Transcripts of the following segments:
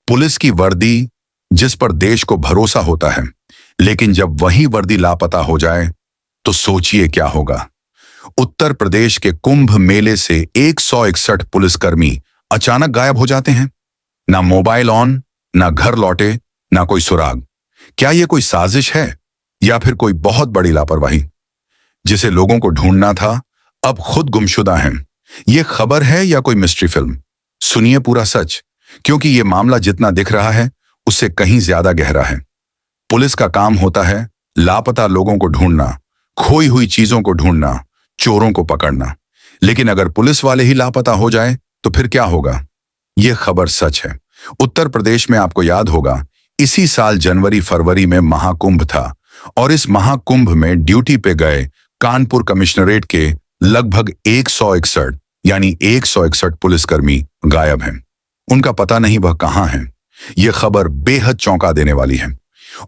Police की वर्दी जिस पर देश को भरोसा होता है, लेकिन जब वही वर्दी लापता हो जाए तो सोचिए क्या होगा। उत्तर प्रदेश के कुंभ मेले से 161 पुलिसकर्मी अचानक गायब हो जाते हैं। ना मोबाइल ऑन, ना घर लौटे, ना कोई सुराग। क्या यह कोई साजिश है या फिर कोई बहुत बड़ी लापरवाही? जिसे लोगों को ढूंढना था अब खुद गुमशुदा हैं। यह खबर है या कोई मिस्ट्री फिल्म? सुनिए पूरा सच, क्योंकि यह मामला जितना दिख रहा है उससे कहीं ज्यादा गहरा है। पुलिस का काम होता है लापता लोगों को ढूंढना, खोई हुई चीजों को ढूंढना, चोरों को पकड़ना। लेकिन अगर पुलिस वाले ही लापता हो जाए तो फिर क्या होगा? यह खबर सच है। उत्तर प्रदेश में आपको याद होगा, इसी साल जनवरी फरवरी में महाकुंभ था और इस महाकुंभ में ड्यूटी पे गए कानपुर कमिश्नरेट के लगभग 161 यानी 161 पुलिसकर्मी गायब हैं। उनका पता नहीं वह कहां हैं। यह खबर बेहद चौंका देने वाली है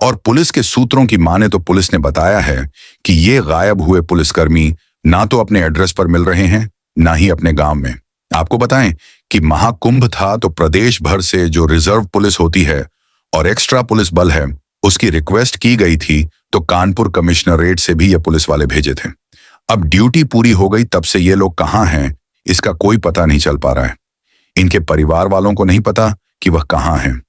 और पुलिस के सूत्रों की माने तो पुलिस ने बताया है कि ये गायब हुए पुलिसकर्मी ना तो अपने एड्रेस पर मिल रहे हैं, ना ही अपने गांव में। आपको बताएं कि महाकुंभ था तो प्रदेश भर से जो रिजर्व पुलिस होती है और एक्स्ट्रा पुलिस बल है, उसकी रिक्वेस्ट की गई थी, तो कानपुर कमिश्नरेट से भी ये पुलिस वाले भेजे थे। अब ड्यूटी पूरी हो गई, तब से ये लोग कहां हैं इसका कोई पता नहीं चल पा रहा है। इनके परिवार वालों को नहीं पता कि वह कहां हैं।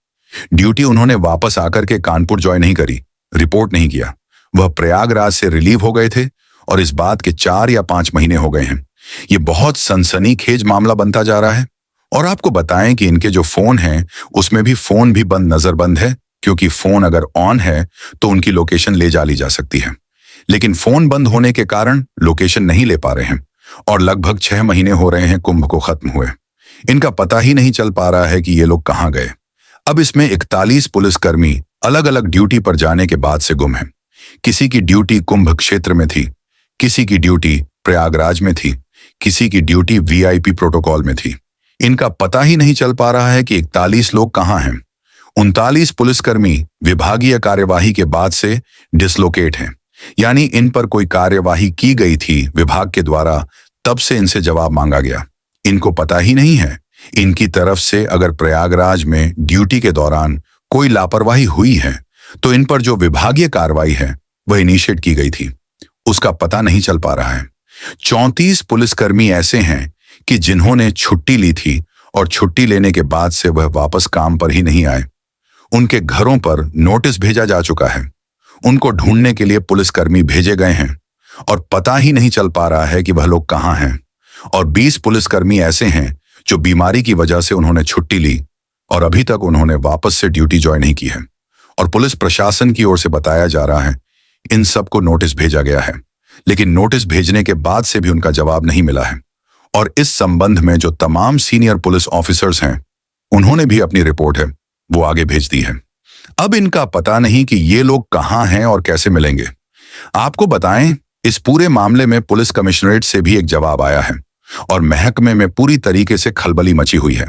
ड्यूटी उन्होंने वापस आकर के कानपुर ज्वाइन नहीं करी, रिपोर्ट नहीं किया। वह प्रयागराज से रिलीव हो गए थे और इस बात के 4 या 5 महीने हो गए हैं। ये बहुत सनसनीखेज मामला बनता जा रहा है। और आपको बताएं कि इनके जो फोन हैं उसमें भी फोन भी बंद नजरबंद है, क्योंकि फोन अगर ऑन है तो उनकी लोकेशन ले जा ली जा सकती है। लेकिन फोन बंद होने के कारण लोकेशन नहीं ले पा रहे हैं और लगभग 6 महीने हो रहे हैं कुंभ को खत्म हुए। इनका पता ही नहीं चल पा रहा है कि ये लोग कहां गए। अब इसमें 41 पुलिसकर्मी अलग अलग ड्यूटी पर जाने के बाद से गुम हैं। किसी की ड्यूटी कुंभ क्षेत्र में थी, किसी की ड्यूटी प्रयागराज में थी, किसी की ड्यूटी वीआईपी प्रोटोकॉल में थी। इनका पता ही नहीं चल पा रहा है कि 41 लोग कहां हैं। 39 पुलिसकर्मी विभागीय कार्यवाही के बाद से डिसलोकेट हैं, यानी इन पर कोई कार्यवाही की गई थी विभाग के द्वारा, तब से इनसे जवाब मांगा गया। इनको पता ही नहीं है इनकी तरफ से अगर प्रयागराज में ड्यूटी के दौरान कोई लापरवाही हुई है तो इन पर जो विभागीय कार्रवाई है वह इनिशिएट की गई थी, उसका पता नहीं चल पा रहा है। 34 पुलिसकर्मी ऐसे हैं कि जिन्होंने छुट्टी ली थी और छुट्टी लेने के बाद से वह वापस काम पर ही नहीं आए। उनके घरों पर नोटिस भेजा जा चुका है। उनको ढूंढने के लिए पुलिसकर्मी भेजे गए हैं और पता ही नहीं चल पा रहा है कि वह लोग कहां हैं। और 20 पुलिसकर्मी ऐसे हैं जो बीमारी की वजह से उन्होंने छुट्टी ली और अभी तक उन्होंने वापस से ड्यूटी ज्वाइन नहीं की है। और पुलिस प्रशासन की ओर से बताया जा रहा है इन सबको नोटिस भेजा गया है, लेकिन नोटिस भेजने के बाद से भी उनका जवाब नहीं मिला है। और इस संबंध में जो तमाम सीनियर पुलिस ऑफिसर्स हैं उन्होंने भी अपनी रिपोर्ट है वो आगे भेज दी है। अब इनका पता नहीं कि ये लोग कहां हैं और कैसे मिलेंगे। आपको बताएं, इस पूरे मामले में पुलिस कमिश्नरेट से भी एक जवाब आया है और महकमे में पूरी तरीके से खलबली मची हुई है।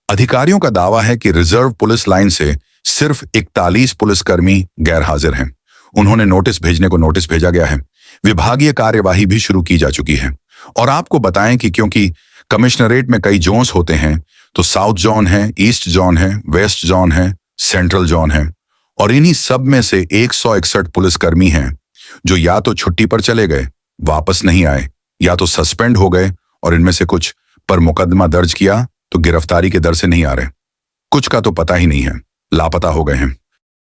अधिकारियों का दावा है कि रिजर्व पुलिस लाइन से सिर्फ 41 पुलिसकर्मी गैर हाजिर हैं। उन्होंने नोटिस भेजने को नोटिस भेजा गया है। विभागीय कार्यवाही भी शुरू की जा चुकी है। और आपको बताएं कि क्योंकि कमिश्नरेट में कई जोन्स होते हैं, तो साउथ जोन है, ईस्ट जोन है, वेस्ट जोन है, सेंट्रल जोन है, और इन्हीं सब में से 161 पुलिसकर्मी हैं जो या तो छुट्टी पर चले गए, वापस नहीं आए, या तो सस्पेंड हो गए और इनमें से कुछ पर मुकदमा दर्ज किया तो गिरफ्तारी के दर से नहीं आ रहे। कुछ का तो पता ही नहीं है, लापता हो गए हैं।